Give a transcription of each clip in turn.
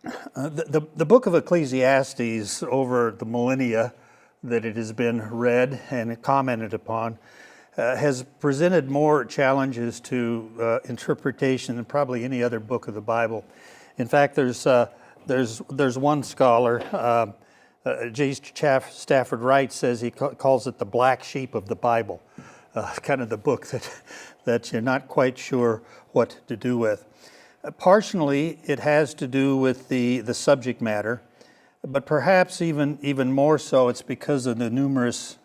The book of Ecclesiastes, over the millennia that it has been read and commented upon, has presented more challenges to interpretation than probably any other book of the Bible. In fact, there's one scholar, J. Stafford Wright, says he calls it the black sheep of the Bible, kind of the book that you're not quite sure what to do with. Partially, it has to do with the subject matter, but perhaps even more so, it's because of the numerous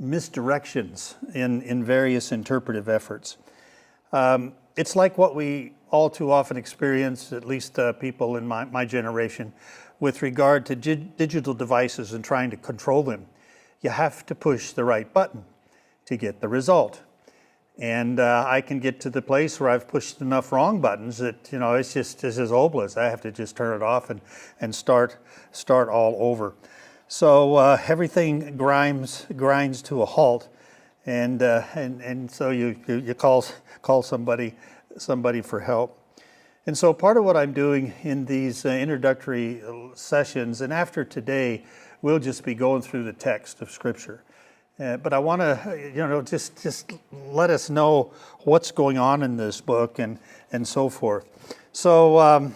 misdirections in various interpretive efforts. It's like what we all too often experience, at least people in my generation, with regard to digital devices and trying to control them. You have to push the right button to get the result. And I can get to the place where I've pushed enough wrong buttons that, it's just hopeless. I have to just turn it off and start all over. So everything grinds to a halt, and so you call somebody for help. And so part of what I'm doing in these introductory sessions, and after today, we'll just be going through the text of Scripture. But I want to, just let us know what's going on in this book and so forth. So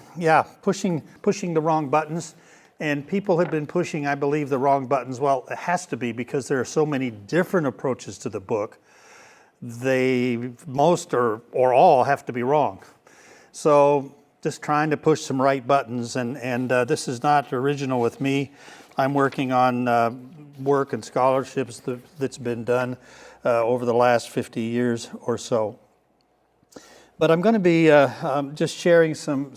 pushing the wrong buttons, and people have been pushing, I believe, the wrong buttons. Well, it has to be because there are so many different approaches to the book. Most or all have to be wrong. So just trying to push some right buttons, and this is not original with me. I'm working on work and scholarships that's been done over the last 50 years or so. But I'm going to be just sharing some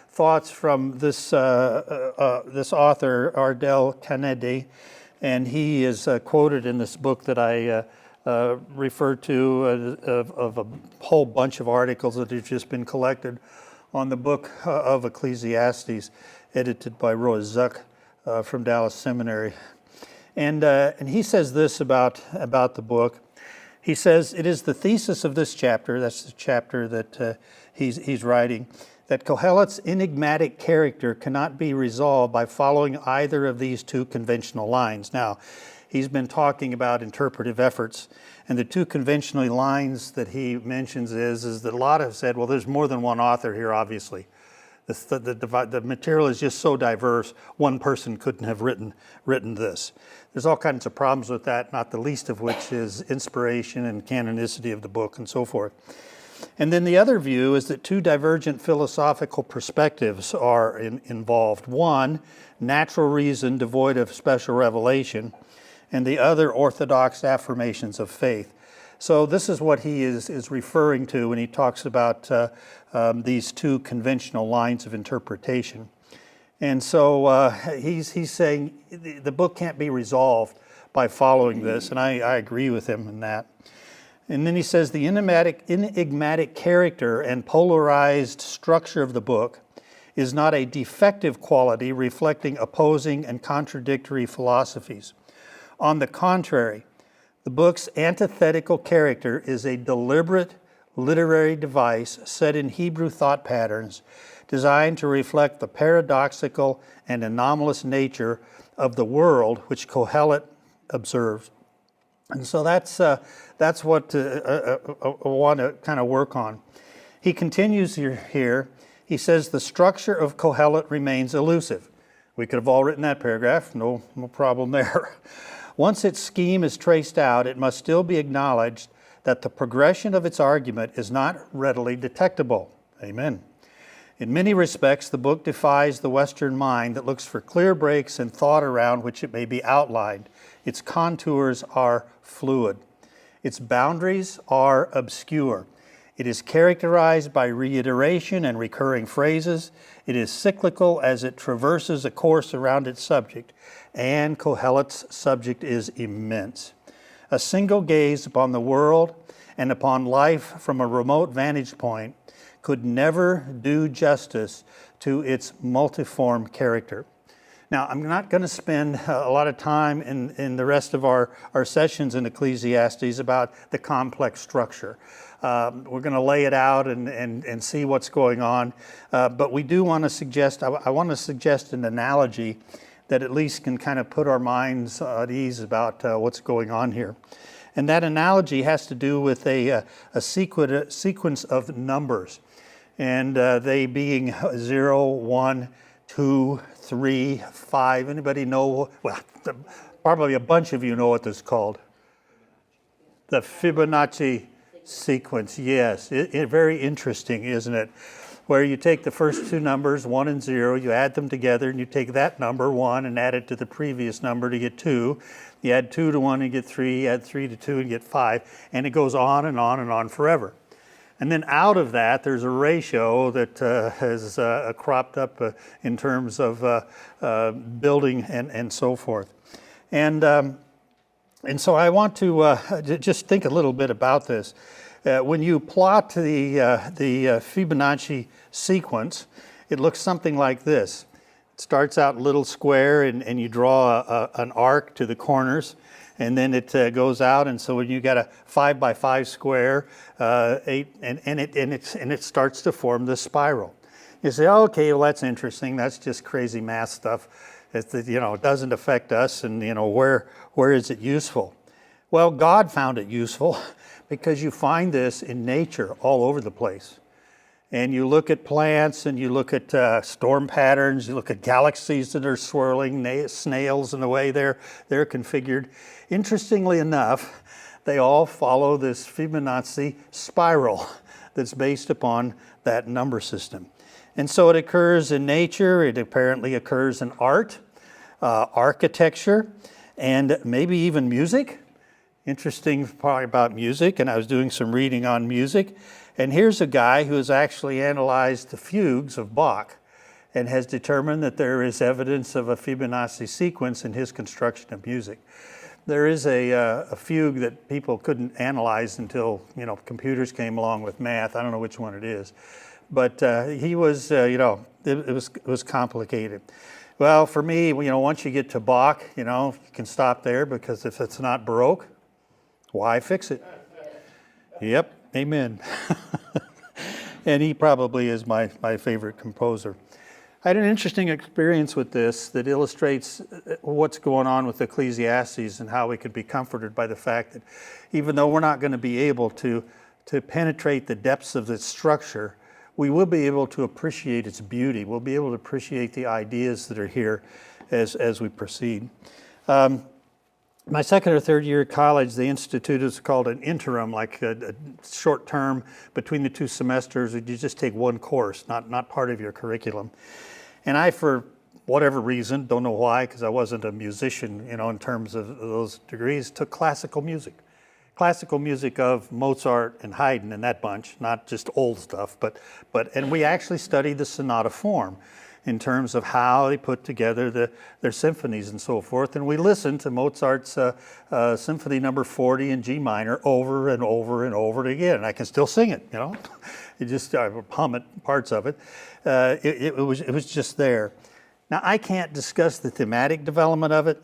thoughts from this author, Ardell Kennedy, and he is quoted in this book that I referred to of a whole bunch of articles that have just been collected on the book of Ecclesiastes, edited by Roy Zuck from Dallas Seminary. And he says this about the book. He says, it is the thesis of this chapter, that's the chapter that he's writing, that Kohelet's enigmatic character cannot be resolved by following either of these two conventional lines. Now, he's been talking about interpretive efforts, and the two conventional lines that he mentions is that a lot have said, well, there's more than one author here, obviously. The material is just so diverse, one person couldn't have written this. There's all kinds of problems with that, not the least of which is inspiration and canonicity of the book and so forth. And then the other view is that two divergent philosophical perspectives are involved. One, natural reason devoid of special revelation, and the other, orthodox affirmations of faith. So this is what he is referring to when he talks about these two conventional lines of interpretation. And so he's saying the book can't be resolved by following this, and I agree with him in that. And then he says the enigmatic character and polarized structure of the book is not a defective quality reflecting opposing and contradictory philosophies. On the contrary, the book's antithetical character is a deliberate literary device set in Hebrew thought patterns designed to reflect the paradoxical and anomalous nature of the world which Kohelet observes. And so that's what I want to kind of work on. He continues here. He says the structure of Kohelet remains elusive. We could have all written that paragraph, no problem there. Once its scheme is traced out, it must still be acknowledged that the progression of its argument is not readily detectable. Amen. In many respects, the book defies the Western mind that looks for clear breaks in thought around which it may be outlined. Its contours are fluid. Its boundaries are obscure. It is characterized by reiteration and recurring phrases. It is cyclical as it traverses a course around its subject, and Kohelet's subject is immense. A single gaze upon the world and upon life from a remote vantage point could never do justice to its multiform character. Now, I'm not going to spend a lot of time in the rest of our sessions in Ecclesiastes about the complex structure. We're going to lay it out and see what's going on. But we do want to suggest, I want to suggest an analogy that at least can kind of put our minds at ease about what's going on here. And that analogy has to do with a sequence of numbers. And they being 0, 1, 2, 3, 5. Anybody know? Well, probably a bunch of you know what this is called. The Fibonacci sequence. Yes, very interesting, isn't it? Where you take the first two numbers, 1 and 0, you add them together, and you take that number, 1, and add it to the previous number to get 2. You add 2 to 1 and get 3, you add 3 to 2 and get 5, and it goes on and on and on forever. And then out of that, there's a ratio that has cropped up in terms of building and so forth. And so I want to just think a little bit about this. When you plot the Fibonacci sequence, it looks something like this. It starts out a little square, and you draw an arc to the corners. And then it goes out, and so when you got a 5 by 5 square, 8, and it starts to form this spiral. You say, oh, okay, well that's interesting. That's just crazy math stuff. It doesn't affect us, and where is it useful? Well, God found it useful because you find this in nature all over the place. And you look at plants, and you look at storm patterns, you look at galaxies that are swirling, snails and the way they're configured. Interestingly enough, they all follow this Fibonacci spiral that's based upon that number system. And so it occurs in nature, it apparently occurs in art, architecture, and maybe even music. Interesting part about music, and I was doing some reading on music. And here's a guy who has actually analyzed the fugues of Bach and has determined that there is evidence of a Fibonacci sequence in his construction of music. There is a fugue that people couldn't analyze until computers came along with math. I don't know which one it is, but he was it was complicated. Well, for me, once you get to Bach, you can stop there, because if it's not Baroque, why fix it? Yep. Amen. And he probably is my favorite composer. I had an interesting experience with this that illustrates what's going on with Ecclesiastes and how we could be comforted by the fact that even though we're not going to be able to penetrate the depths of its structure, we will be able to appreciate its beauty. We'll be able to appreciate the ideas that are here as we proceed. My second or third year at college, they instituted what's called an interim, like a short term between the two semesters. You just take one course, not part of your curriculum. And I, for whatever reason, don't know why, because I wasn't a musician, in terms of those degrees, took classical music. Classical music of Mozart and Haydn and that bunch, not just old stuff, and we actually studied the sonata form in terms of how they put together their symphonies and so forth. And we listened to Mozart's Symphony Number 40 in G minor over and over and over again. And I can still sing it, It just, I hum it, parts of it. It was just there. Now, I can't discuss the thematic development of it,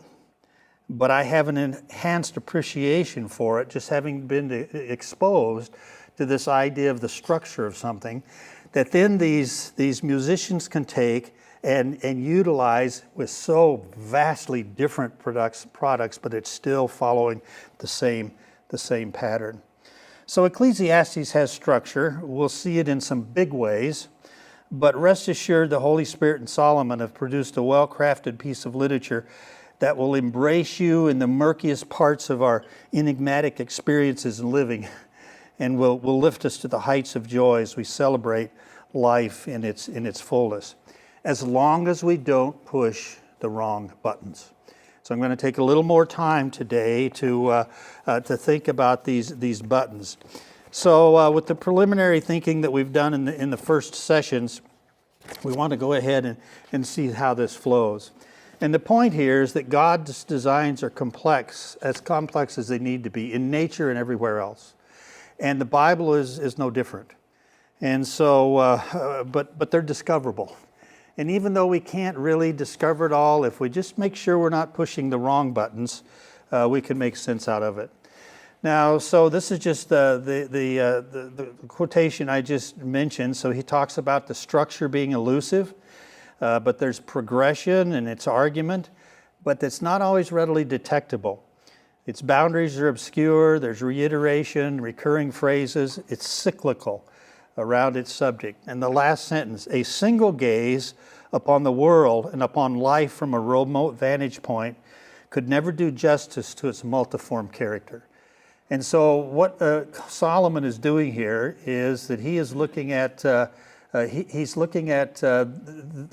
but I have an enhanced appreciation for it, just having been exposed to this idea of the structure of something that then these musicians can take and utilize with so vastly different products, but it's still following the same pattern. So Ecclesiastes has structure. We'll see it in some big ways, but rest assured the Holy Spirit and Solomon have produced a well-crafted piece of literature that will embrace you in the murkiest parts of our enigmatic experiences in living, and will lift us to the heights of joy as we celebrate life in its fullness, as long as we don't push the wrong buttons. So I'm going to take a little more time today to think about these buttons. So with the preliminary thinking that we've done in the first sessions, we want to go ahead and see how this flows. And the point here is that God's designs are complex as they need to be in nature and everywhere else. And the Bible is no different. And so, but they're discoverable. And even though we can't really discover it all, if we just make sure we're not pushing the wrong buttons, we can make sense out of it. Now, so this is just the quotation I just mentioned. So he talks about the structure being elusive, but there's progression and its argument, but it's not always readily detectable. Its boundaries are obscure, there's reiteration, recurring phrases, it's cyclical around its subject. And the last sentence, a single gaze upon the world and upon life from a remote vantage point could never do justice to its multiform character. And so what Solomon is doing here is that he is looking at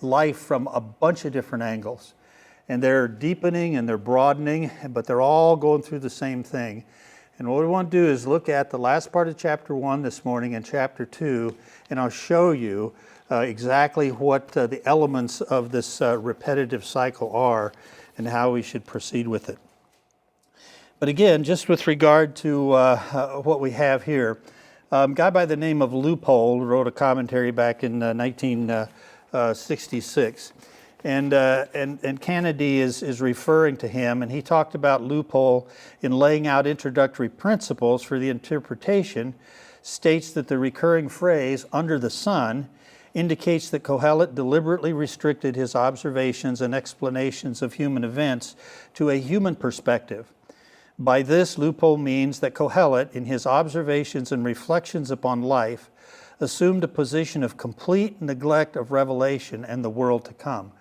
life from a bunch of different angles. And they're deepening and they're broadening, but they're all going through the same thing. And what we want to do is look at the last part of chapter 1 this morning and chapter 2, and I'll show you exactly what the elements of this repetitive cycle are and how we should proceed with it. But again, just with regard to what we have here, a guy by the name of Loophole wrote a commentary back in 1966. And Kennedy is referring to him, and he talked about Loophole in laying out introductory principles for the interpretation, states that the recurring phrase, under the sun, indicates that Kohelet deliberately restricted his observations and explanations of human events to a human perspective. By this, Loophole means that Kohelet, in his observations and reflections upon life, assumed a position of complete neglect of revelation and the world to come.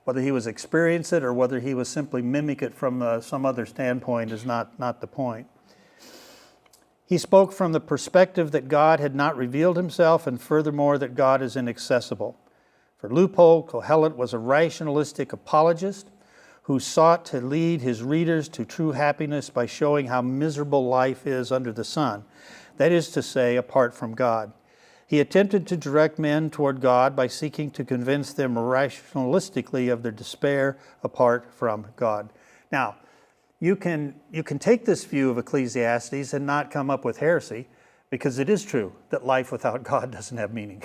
Whether he was experiencing it or whether he was simply mimic it from some other standpoint is not the point. He spoke from the perspective that God had not revealed himself, and furthermore that God is inaccessible. For Loophole, Kohelet was a rationalistic apologist who sought to lead his readers to true happiness by showing how miserable life is under the sun, that is to say, apart from God. He attempted to direct men toward God by seeking to convince them rationalistically of their despair apart from God. Now, you can take this view of Ecclesiastes and not come up with heresy, because it is true that life without God doesn't have meaning.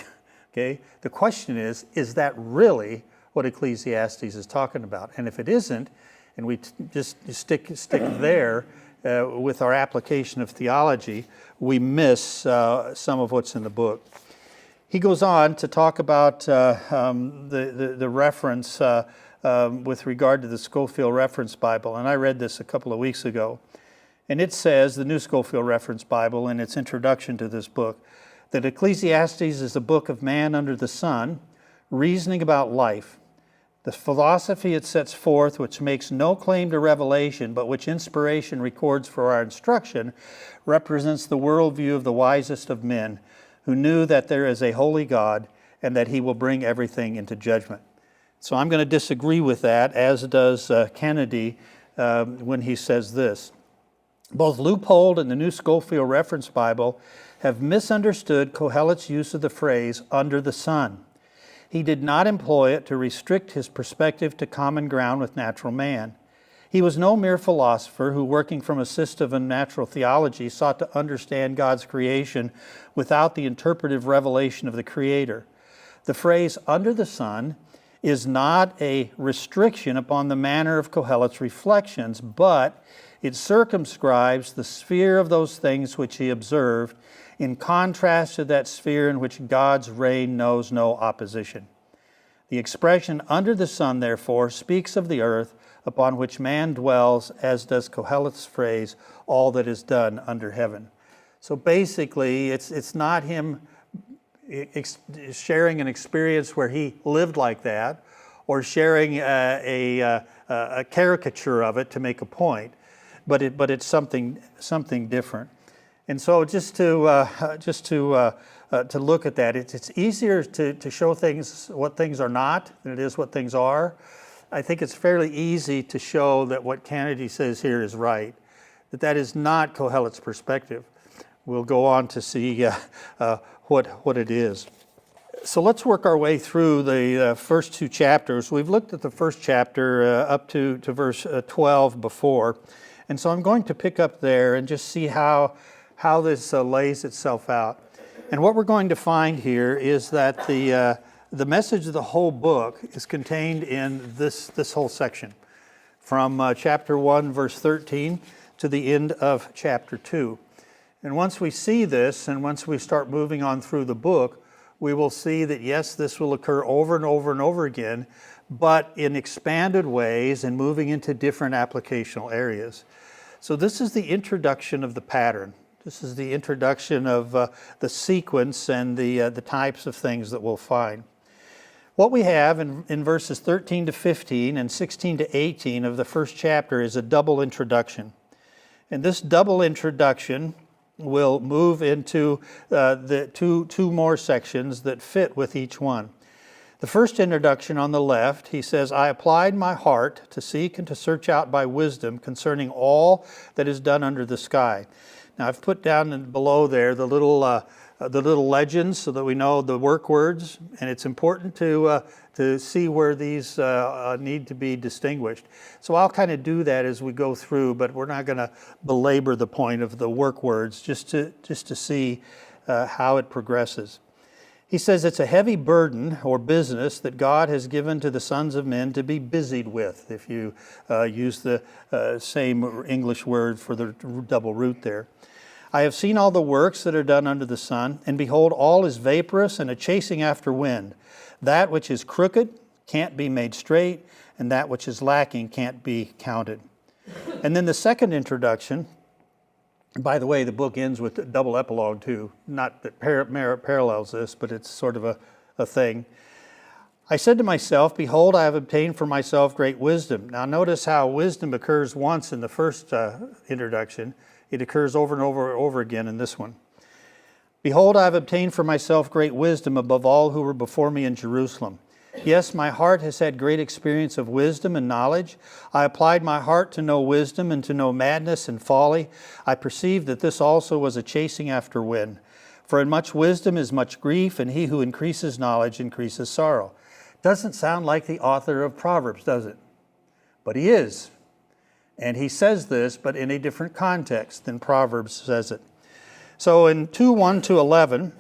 Okay? The question is that really what Ecclesiastes is talking about? And if it isn't, and we just stick there with our application of theology, we miss some of what's in the book. He goes on to talk about the reference with regard to the Scofield Reference Bible, and I read this a couple of weeks ago. And it says, the New Scofield Reference Bible, in its introduction to this book, that Ecclesiastes is a book of man under the sun, reasoning about life. The philosophy it sets forth, which makes no claim to revelation, but which inspiration records for our instruction, represents the worldview of the wisest of men, who knew that there is a holy God and that he will bring everything into judgment. So I'm going to disagree with that, as does Kennedy when he says this. Both Loophole and the New Scofield Reference Bible have misunderstood Kohelet's use of the phrase, under the sun. He did not employ it to restrict his perspective to common ground with natural man. He was no mere philosopher who, working from a system of natural theology, sought to understand God's creation without the interpretive revelation of the Creator. The phrase, under the sun, is not a restriction upon the manner of Kohelet's reflections, but it circumscribes the sphere of those things which he observed, in contrast to that sphere in which God's reign knows no opposition. The expression under the sun, therefore, speaks of the earth upon which man dwells, as does Kohelet's phrase, all that is done under heaven. So basically, it's not him sharing an experience where he lived like that, or sharing a caricature of it to make a point, but it's something different. And so just to look at that, it's easier to show things what things are not than it is what things are. I think it's fairly easy to show that what Kennedy says here is right, that is not Kohelet's perspective. We'll go on to see what it is. So let's work our way through the first two chapters. We've looked at the first chapter up to verse 12 before, and so I'm going to pick up there and just see how this lays itself out. And what we're going to find here is that the the message of the whole book is contained in this whole section, from chapter 1, verse 13, to the end of chapter 2. And once we see this, and once we start moving on through the book, we will see that, yes, this will occur over and over and over again, but in expanded ways and moving into different applicational areas. So this is the introduction of the pattern. This is the introduction of the sequence and the types of things that we'll find. What we have in verses 13 to 15 and 16 to 18 of the first chapter is a double introduction. And this double introduction will move into the two more sections that fit with each one. The first introduction on the left, he says, I applied my heart to seek and to search out by wisdom concerning all that is done under the sky. Now I've put down below there the little legends so that we know the work words, and it's important to see where these need to be distinguished. So I'll kind of do that as we go through, but we're not going to belabor the point of the work words, just to see how it progresses. He says it's a heavy burden or business that God has given to the sons of men to be busied with, if you use the same English word for the double root there. I have seen all the works that are done under the sun, and behold, all is vaporous and a chasing after wind. That which is crooked can't be made straight, and that which is lacking can't be counted. And then the second introduction, by the way, the book ends with a double epilogue too. Not that parallels this, but it's sort of a thing. I said to myself, behold, I have obtained for myself great wisdom. Now notice how wisdom occurs once in the first introduction. It occurs over and over again in this one. Behold, I have obtained for myself great wisdom above all who were before me in Jerusalem. Yes, my heart has had great experience of wisdom and knowledge. I applied my heart to know wisdom and to know madness and folly. I perceived that this also was a chasing after wind. For in much wisdom is much grief, and he who increases knowledge increases sorrow. Doesn't sound like the author of Proverbs, does it? But he is. And he says this, but in a different context than Proverbs says it. So in 2:1 to 11,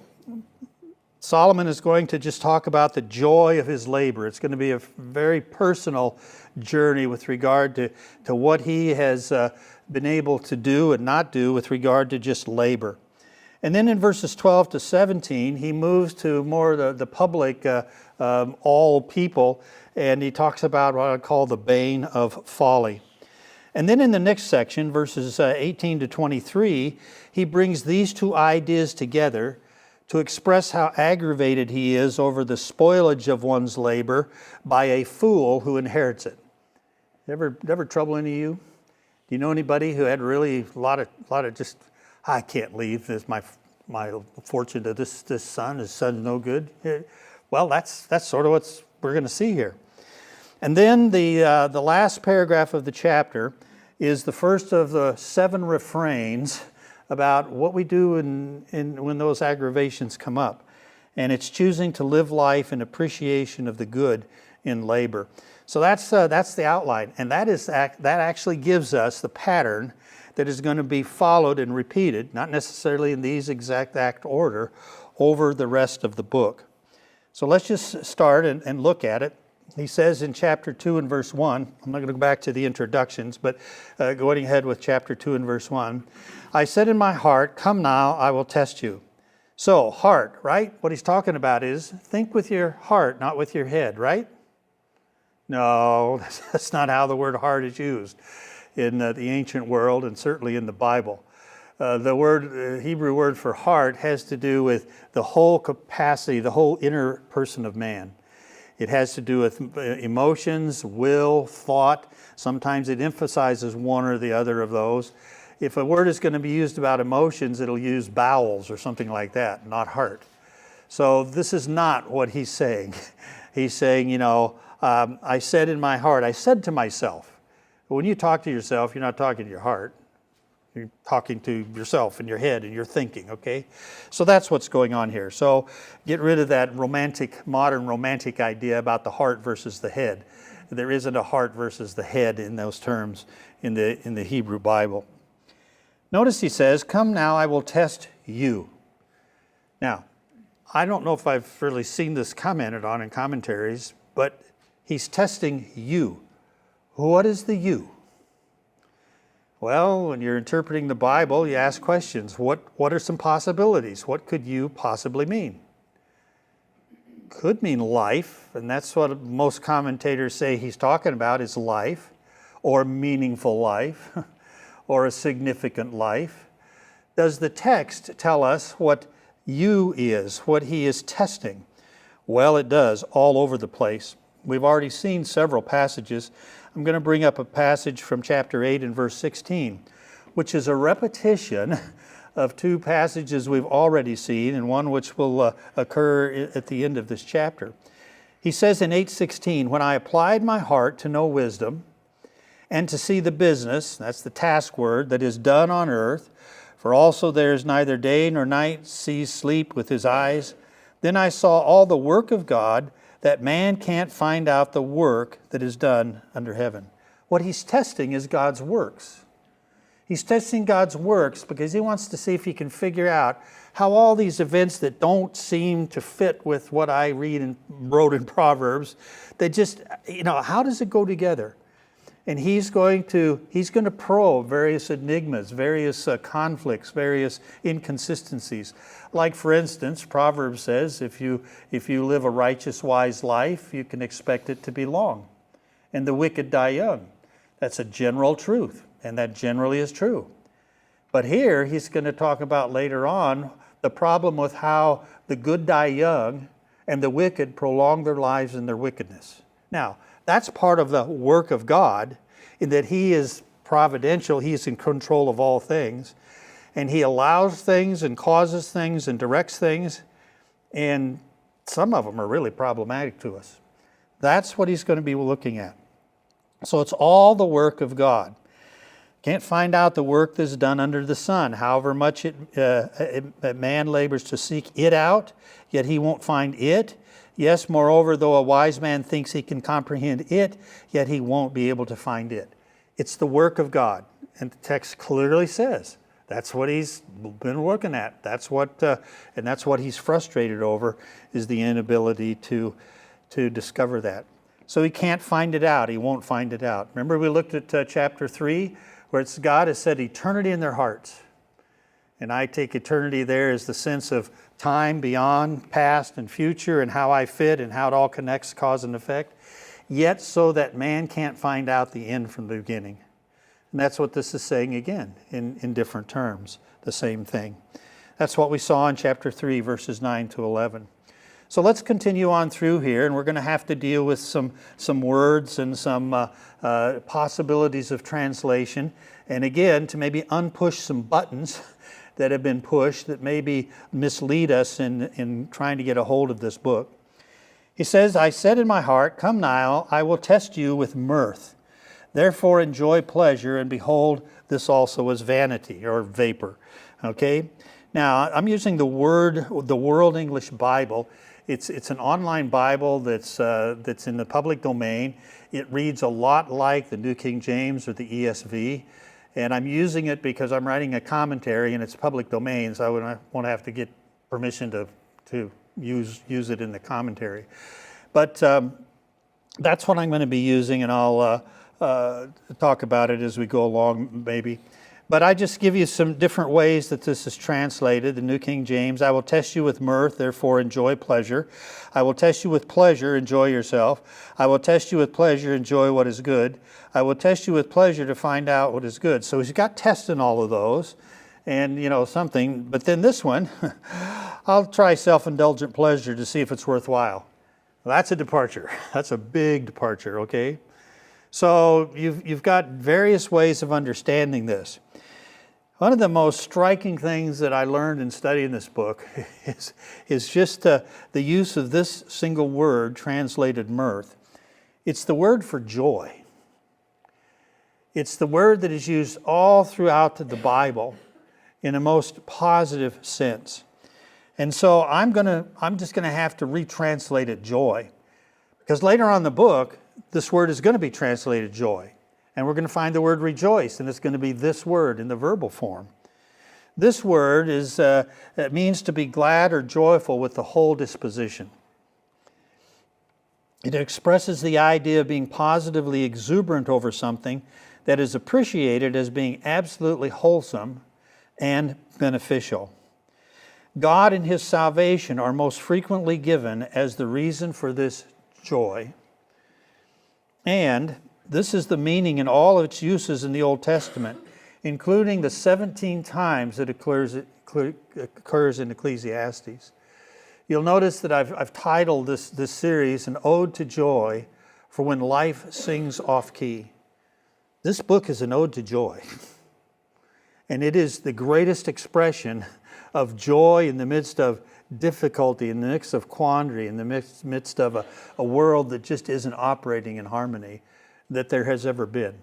Solomon is going to just talk about the joy of his labor. It's going to be a very personal journey with regard to what he has been able to do and not do with regard to just labor. And then in verses 12 to 17, he moves to more the public, all people, and he talks about what I call the bane of folly. And then in the next section, verses 18 to 23, he brings these two ideas together to express how aggravated he is over the spoilage of one's labor by a fool who inherits it. Ever trouble any of you? Do you know anybody who had really a lot of just, I can't leave, this my fortune to this son, his son's no good? Well, that's sort of what we're going to see here. And then the last paragraph of the chapter is the first of the 7 refrains about what we do when those aggravations come up. And it's choosing to live life in appreciation of the good in labor. So that's the outline. And that actually gives us the pattern that is going to be followed and repeated, not necessarily in these exact order, over the rest of the book. So let's just start and look at it. He says in chapter 2 and verse 1, I'm not going to go back to the introductions, but going ahead with chapter 2 and verse 1, I said in my heart, come now, I will test you. So, heart, right? What he's talking about is think with your heart, not with your head, right? No, that's not how the word heart is used in the ancient world and certainly in the Bible. The Hebrew word for heart has to do with the whole capacity, the whole inner person of man. It has to do with emotions, will, thought. Sometimes it emphasizes one or the other of those. If a word is going to be used about emotions, it'll use bowels or something like that, not heart. So this is not what he's saying. He's saying, I said in my heart, I said to myself. When you talk to yourself, you're not talking to your heart. You're talking to yourself in your head and you're thinking, okay? So that's what's going on here. So get rid of that modern romantic idea about the heart versus the head. There isn't a heart versus the head in those terms in the Hebrew Bible. Notice he says, come now, I will test you. Now, I don't know if I've really seen this commented on in commentaries, but he's testing you. What is the you? Well, when you're interpreting the Bible, you ask questions. What are some possibilities? What could you possibly mean? Could mean life, and that's what most commentators say he's talking about is life, or meaningful life, or a significant life. Does the text tell us what you is, what he is testing? Well, it does, all over the place. We've already seen several passages. I'm going to bring up a passage from chapter 8 and verse 16, which is a repetition of two passages we've already seen, and one which will occur at the end of this chapter. He says in 8:16, "When I applied my heart to know wisdom, and to see the business," that's the task word, "that is done on earth, for also there is neither day nor night sees sleep with his eyes, then I saw all the work of God, that man can't find out the work that is done under heaven." What he's testing is God's works. He's testing God's works because he wants to see if he can figure out how all these events that don't seem to fit with what I read and wrote in Proverbs, they just, how does it go together? And he's going to probe various enigmas, various conflicts, various inconsistencies. Like, for instance, Proverbs says, if you live a righteous, wise life, you can expect it to be long. And the wicked die young. That's a general truth, and that generally is true. But here, he's going to talk about later on the problem with how the good die young and the wicked prolong their lives in their wickedness. Now, that's part of the work of God, in that he is providential, he is in control of all things, and he allows things and causes things and directs things, and some of them are really problematic to us. That's what he's going to be looking at. So it's all the work of God. Can't find out the work that's done under the sun, however much man labors to seek it out, yet he won't find it. Yes, moreover, though a wise man thinks he can comprehend it, yet he won't be able to find it. It's the work of God. And the text clearly says that's what he's been working at. That's what he's frustrated over, is the inability to discover that. So he can't find it out. He won't find it out. Remember we looked at chapter 3, where God has set eternity in their hearts. And I take eternity there as the sense of time beyond, past and future, and how I fit and how it all connects, cause and effect, yet so that man can't find out the end from the beginning. And that's what this is saying again, in different terms, the same thing. That's what we saw in chapter 3, verses 9 to 11. So let's continue on through here, and we're going to have to deal with some words and some possibilities of translation, and again, to maybe unpush some buttons that have been pushed that maybe mislead us in trying to get a hold of this book. He says, "I said in my heart, come now, I will test you with mirth. Therefore enjoy pleasure, and behold, this also is vanity," or vapor. Okay? Now, I'm using the World English Bible. It's an online Bible that's in the public domain. It reads a lot like the New King James or the ESV. And I'm using it because I'm writing a commentary and it's public domain, so I won't have to get permission to use it in the commentary. But that's what I'm going to be using, and I'll talk about it as we go along maybe. But I just give you some different ways that this is translated. The New King James, "I will test you with mirth, therefore enjoy pleasure. I will test you with pleasure, enjoy yourself. I will test you with pleasure, enjoy what is good. I will test you with pleasure to find out what is good." So he's got tests in all of those, and something. But then this one, "I'll try self-indulgent pleasure to see if it's worthwhile." Well, that's a departure. That's a big departure, okay? So you've got various ways of understanding this. One of the most striking things that I learned in studying this book is just the use of this single word translated mirth. It's the word for joy. It's the word that is used all throughout the Bible in a most positive sense. And so I'm just going to have to retranslate it joy, because later on in the book, this word is going to be translated joy. And we're going to find the word rejoice, and it's going to be this word in the verbal form. This word it means to be glad or joyful with the whole disposition. It expresses the idea of being positively exuberant over something that is appreciated as being absolutely wholesome and beneficial. God and His salvation are most frequently given as the reason for this joy. And this is the meaning in all of its uses in the Old Testament, including the 17 times it occurs in Ecclesiastes. You'll notice that I've titled this series An Ode to Joy for When Life Sings Off Key. This book is an ode to joy. And it is the greatest expression of joy in the midst of difficulty, in the midst of quandary, in the midst of a world that just isn't operating in harmony that there has ever been.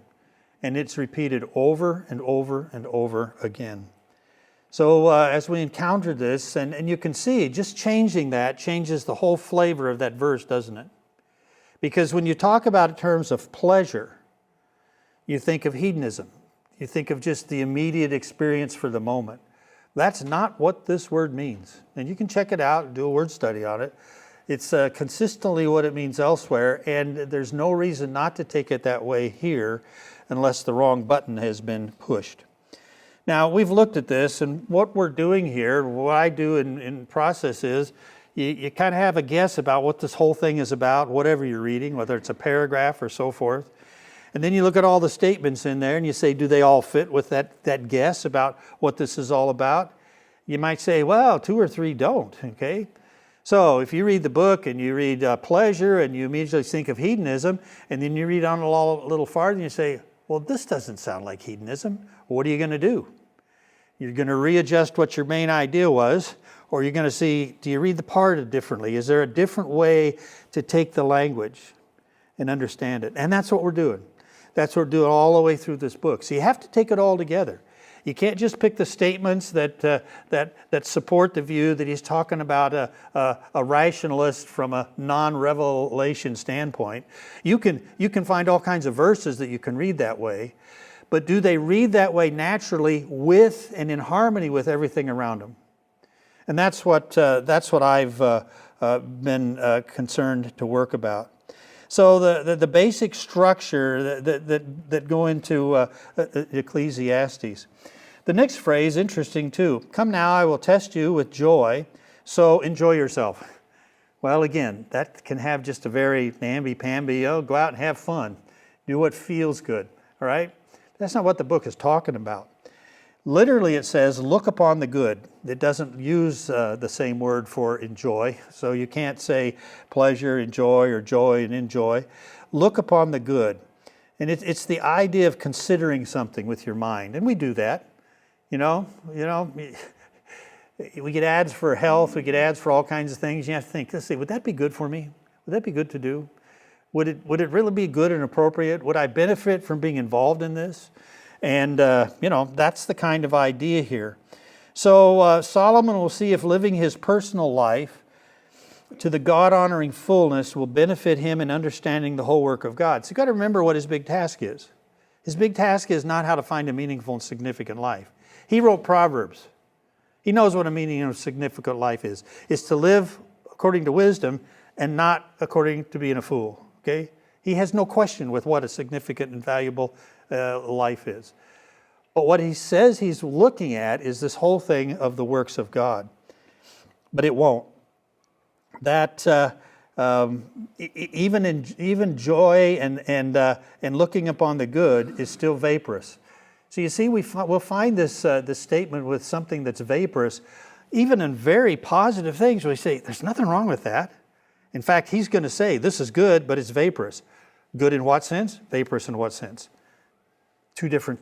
And it's repeated over and over and over again. So as we encounter this, and you can see just changing that changes the whole flavor of that verse, doesn't it? Because when you talk about in terms of pleasure, you think of hedonism. You think of just the immediate experience for the moment. That's not what this word means. And you can check it out and do a word study on it. It's consistently what it means elsewhere, and there's no reason not to take it that way here unless the wrong button has been pushed. Now, we've looked at this, and what we're doing here, what I do in process is, you kind of have a guess about what this whole thing is about, whatever you're reading, whether it's a paragraph or so forth. And then you look at all the statements in there and you say, do they all fit with that guess about what this is all about? You might say, well, 2 or 3 don't, okay? So if you read the book and you read pleasure and you immediately think of hedonism, and then you read on a little farther and you say, well, this doesn't sound like hedonism. What are you going to do? You're going to readjust what your main idea was, or you're going to see, do you read the part differently? Is there a different way to take the language and understand it? And that's what we're doing. That's what we're doing all the way through this book. So you have to take it all together. You can't just pick the statements that support the view that he's talking about a rationalist from a non-revelation standpoint. You can find all kinds of verses that you can read that way, but do they read that way naturally with and in harmony with everything around them? And that's what I've been concerned to work about. So the basic structure that go into Ecclesiastes. The next phrase, interesting too. Come now, I will test you with joy, so enjoy yourself. Well, again, that can have just a very namby-pamby, go out and have fun. Do what feels good, all right? That's not what the book is talking about. Literally it says, look upon the good. It doesn't use the same word for enjoy, so you can't say pleasure, enjoy, or joy and enjoy. Look upon the good. And it's the idea of considering something with your mind, and we do that. You know, we get ads for health, we get ads for all kinds of things. You have to think, let's see, would that be good for me? Would that be good to do? Would it really be good and appropriate? Would I benefit from being involved in this? And, that's the kind of idea here. So Solomon will see if living his personal life to the God-honoring fullness will benefit him in understanding the whole work of God. So you've got to remember what his big task is. His big task is not how to find a meaningful and significant life. He wrote Proverbs. He knows what a meaningful and significant life is. It's to live according to wisdom and not according to being a fool. Okay? He has no question with what a significant and valuable life is. But what he says he's looking at is this whole thing of the works of God. But it won't. That even joy and looking upon the good is still vaporous. So you see, we'll find this statement with something that's vaporous, even in very positive things. We say there's nothing wrong with that. In fact, he's going to say this is good, but it's vaporous. Good in what sense? Vaporous in what sense? Two different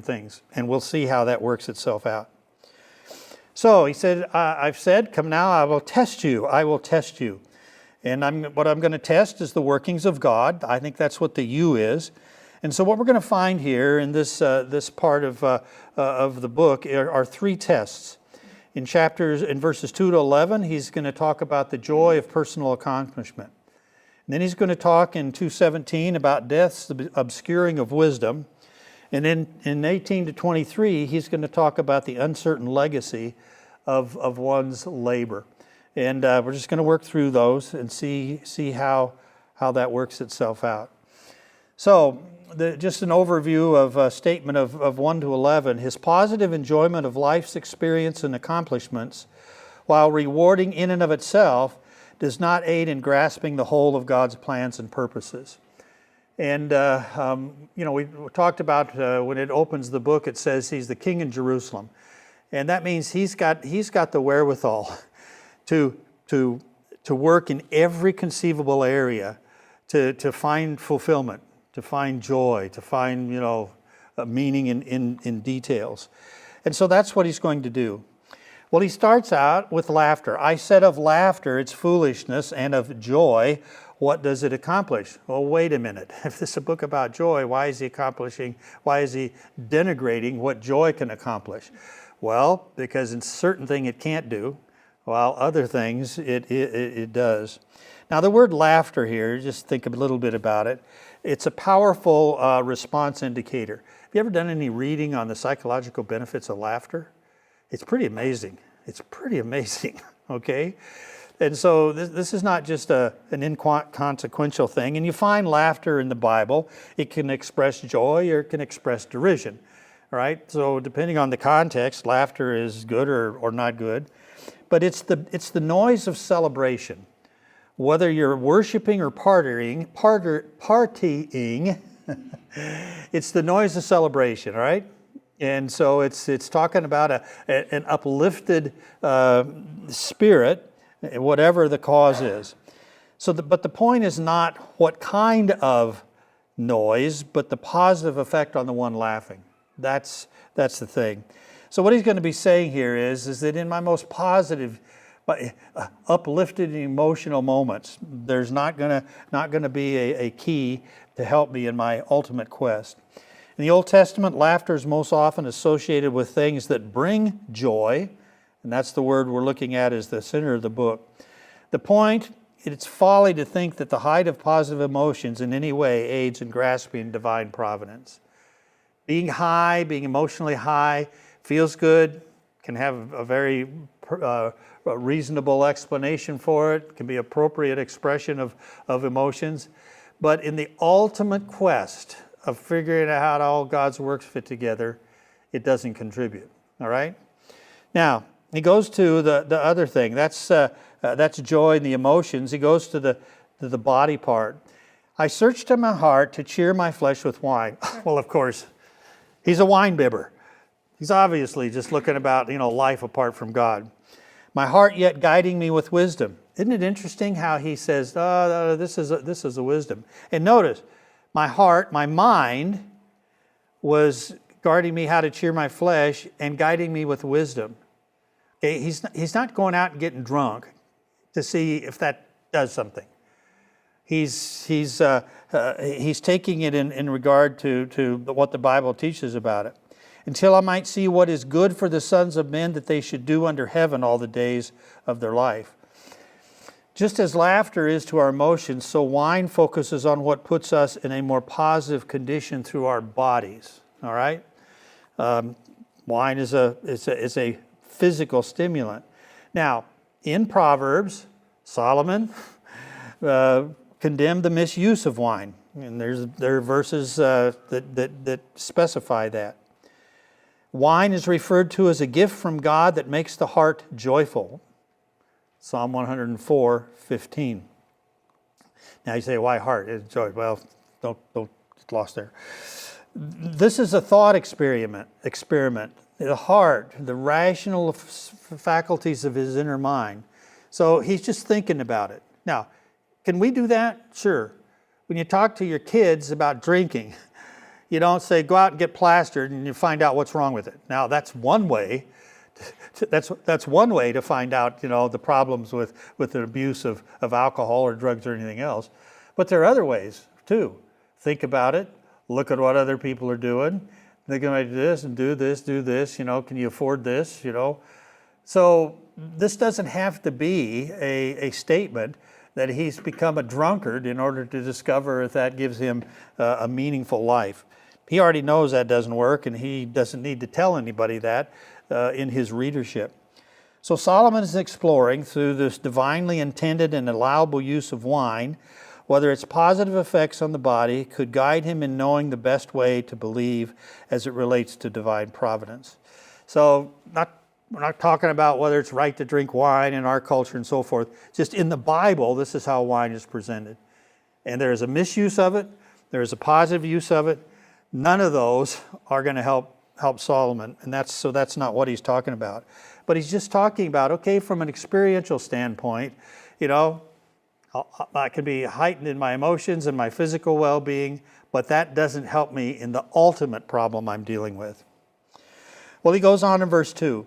things, and we'll see how that works itself out. So he said, I've said, come now, I will test you. I will test you. And what I'm going to test is the workings of God. I think that's what the you is. And so what we're going to find here in this part of the book are 3 tests. In verses 2 to 11, he's going to talk about the joy of personal accomplishment. And then he's going to talk in 2:17 about death's obscuring of wisdom. And in 18 to 23, he's going to talk about the uncertain legacy of one's labor. And we're just going to work through those and see how that works itself out. So, just an overview of a statement of 1 to 11. His positive enjoyment of life's experience and accomplishments, while rewarding in and of itself, does not aid in grasping the whole of God's plans and purposes. And, we talked about when it opens the book, it says he's the king in Jerusalem. And that means he's got the wherewithal to work in every conceivable area to find fulfillment, to find joy, to find, a meaning in details. And so that's what he's going to do. Well, he starts out with laughter. I said of laughter, it's foolishness, and of joy, what does it accomplish? Well, wait a minute. If this is a book about joy, why is he denigrating what joy can accomplish? Well, because in certain things it can't do, while other things it does. Now, the word laughter here, just think a little bit about it. It's a powerful response indicator. Have you ever done any reading on the psychological benefits of laughter? It's pretty amazing. Okay? And so this is not just an inconsequential thing. And you find laughter in the Bible. It can express joy or it can express derision. All right? So depending on the context, laughter is good or not good. But it's the noise of celebration. Whether you're worshiping or partying, it's the noise of celebration, all right? And so it's talking about an uplifted spirit, whatever the cause is. But the point is not what kind of noise, but the positive effect on the one laughing. That's the thing. So what he's going to be saying here is that in my most positive, uplifted emotional moments, there's not going to be a key to help me in my ultimate quest. In the Old Testament, laughter is most often associated with things that bring joy, and that's the word we're looking at as the center of the book. The point, it's folly to think that the height of positive emotions in any way aids in grasping divine providence. Being emotionally high, feels good, can have a very reasonable explanation for it, can be appropriate expression of emotions. But in the ultimate quest of figuring out how all God's works fit together, it doesn't contribute. All right? Now, he goes to the other thing. That's joy in the emotions. He goes to the body part. I searched in my heart to cheer my flesh with wine. Well, of course, he's a wine bibber. He's obviously just looking about, life apart from God. My heart yet guiding me with wisdom. Isn't it interesting how he says, this is a wisdom. And notice, my heart, my mind was guarding me how to cheer my flesh and guiding me with wisdom. Okay, he's not going out and getting drunk to see if that does something. He's taking it in regard to what the Bible teaches about it. Until I might see what is good for the sons of men that they should do under heaven all the days of their life. Just as laughter is to our emotions, so wine focuses on what puts us in a more positive condition through our bodies. All right? Wine is a physical stimulant. Now, in Proverbs, Solomon condemned the misuse of wine. And there are verses that specify that. Wine is referred to as a gift from God that makes the heart joyful. Psalm 104:15. Now you say, why heart? It's joy. Well, don't get lost there. This is a thought experiment. The heart, the rational faculties of his inner mind. So he's just thinking about it. Now, can we do that? Sure. When you talk to your kids about drinking, you don't say, go out and get plastered and you find out what's wrong with it. Now, that's one way. That's one way to find out, the problems with the abuse of alcohol or drugs or anything else. But there are other ways, too. Think about it. Look at what other people are doing. They're going to do this and do this, can you afford this, So this doesn't have to be a statement that he's become a drunkard in order to discover if that gives him a meaningful life. He already knows that doesn't work, and he doesn't need to tell anybody that in his readership. So Solomon is exploring through this divinely intended and allowable use of wine, whether its positive effects on the body could guide him in knowing the best way to believe as it relates to divine providence. So we're not talking about whether it's right to drink wine in our culture and so forth. Just in the Bible, this is how wine is presented. And there is a misuse of it. There is a positive use of it. None of those are going to help Solomon. And that's not what he's talking about. But he's just talking about, okay, from an experiential standpoint, I can be heightened in my emotions and my physical well-being, but that doesn't help me in the ultimate problem I'm dealing with. Well, he goes on in verse 2.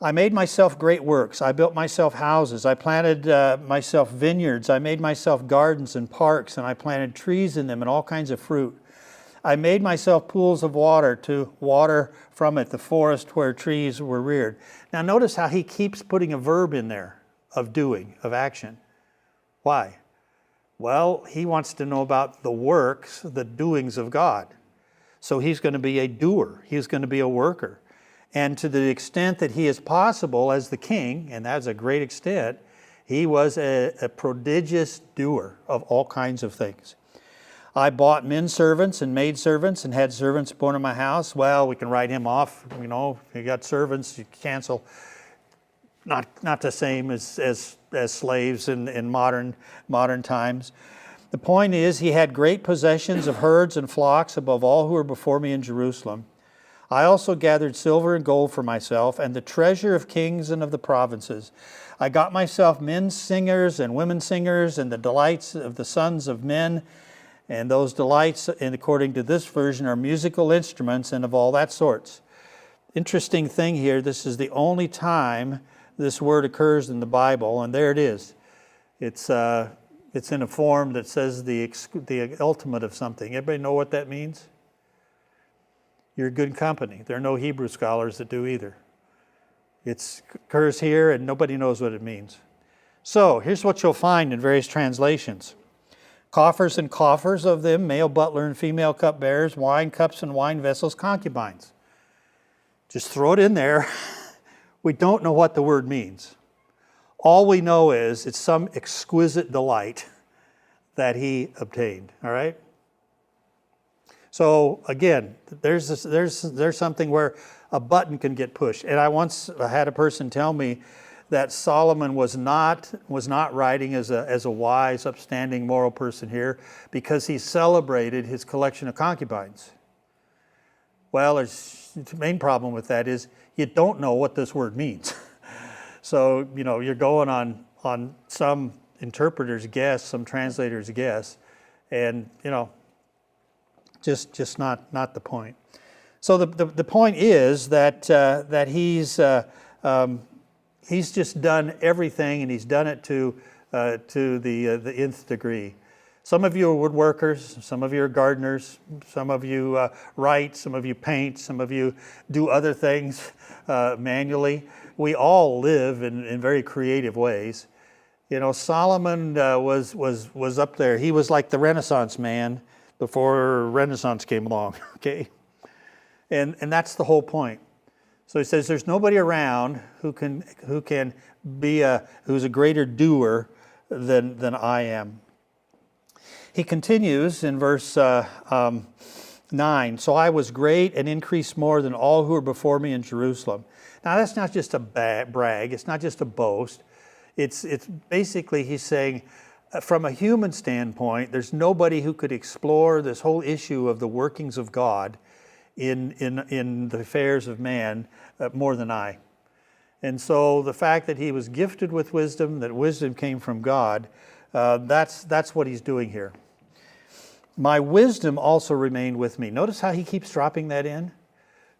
I made myself great works. I built myself houses. I planted myself vineyards. I made myself gardens and parks, and I planted trees in them and all kinds of fruit. I made myself pools of water to water from it the forest where trees were reared. Now notice how he keeps putting a verb in there of doing, of action. Why? Well, he wants to know about the works, the doings of God. So he's going to be a doer. He's going to be a worker. And to the extent that he is possible as the king, and that's a great extent, he was a prodigious doer of all kinds of things. I bought men servants and maid servants and had servants born in my house. Well, we can write him off. If you got servants, you cancel. Not the same as slaves in modern times. The point is, he had great possessions of herds and flocks above all who were before me in Jerusalem. I also gathered silver and gold for myself and the treasure of kings and of the provinces. I got myself men singers and women singers and the delights of the sons of men. And those delights, and according to this version, are musical instruments and of all that sorts. Interesting thing here, this is the only time this word occurs in the Bible, and there it is. It's in a form that says the ultimate of something. Everybody know what that means? You're good company. There are no Hebrew scholars that do either. It occurs here, and nobody knows what it means. So here's what you'll find in various translations. Coffers and coffers of them, male butler and female cupbearers, wine cups and wine vessels, concubines. Just throw it in there. We don't know what the word means. All we know is it's some exquisite delight that he obtained. All right? So again, there's something where a button can get pushed. And I once had a person tell me that Solomon was not writing as a wise, upstanding, moral person here because he celebrated his collection of concubines. Well, the main problem with that is you don't know what this word means. So, you're going on some interpreter's guess, some translator's guess, and, just not the point. So the point is that he's just done everything, and he's done it to the nth degree. Some of you are woodworkers, some of you are gardeners, some of you write, some of you paint, some of you do other things manually. We all live in very creative ways. Solomon was up there. He was like the Renaissance man before Renaissance came along. Okay, and that's the whole point. So he says, there's nobody around who can be who's a greater doer than I am. He continues in verse 9. So I was great and increased more than all who were before me in Jerusalem. Now that's not just a brag. It's not just a boast. It's basically he's saying, from a human standpoint, there's nobody who could explore this whole issue of the workings of God in the affairs of man more than I. And so the fact that he was gifted with wisdom, that wisdom came from God, that's what he's doing here. My wisdom also remained with me. Notice how he keeps dropping that in.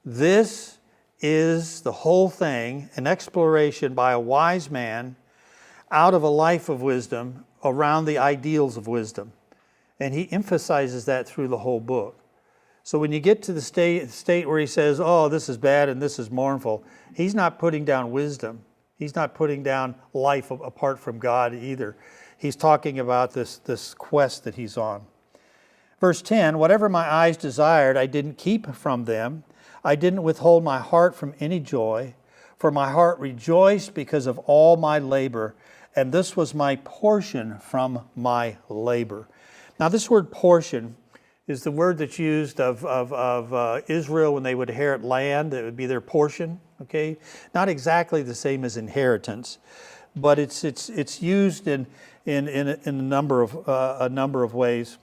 This is the whole thing, an exploration by a wise man out of a life of wisdom around the ideals of wisdom. And he emphasizes that through the whole book. So when you get to the state where he says, oh, this is bad and this is mournful, he's not putting down wisdom. He's not putting down life apart from God either. He's talking about this quest that he's on. Verse 10, whatever my eyes desired, I didn't keep from them. I didn't withhold my heart from any joy, for my heart rejoiced because of all my labor, and this was my portion from my labor. Now this word portion is the word that's used of Israel when they would inherit land. It would be their portion, okay? Not exactly the same as inheritance, but it's used in a number of ways.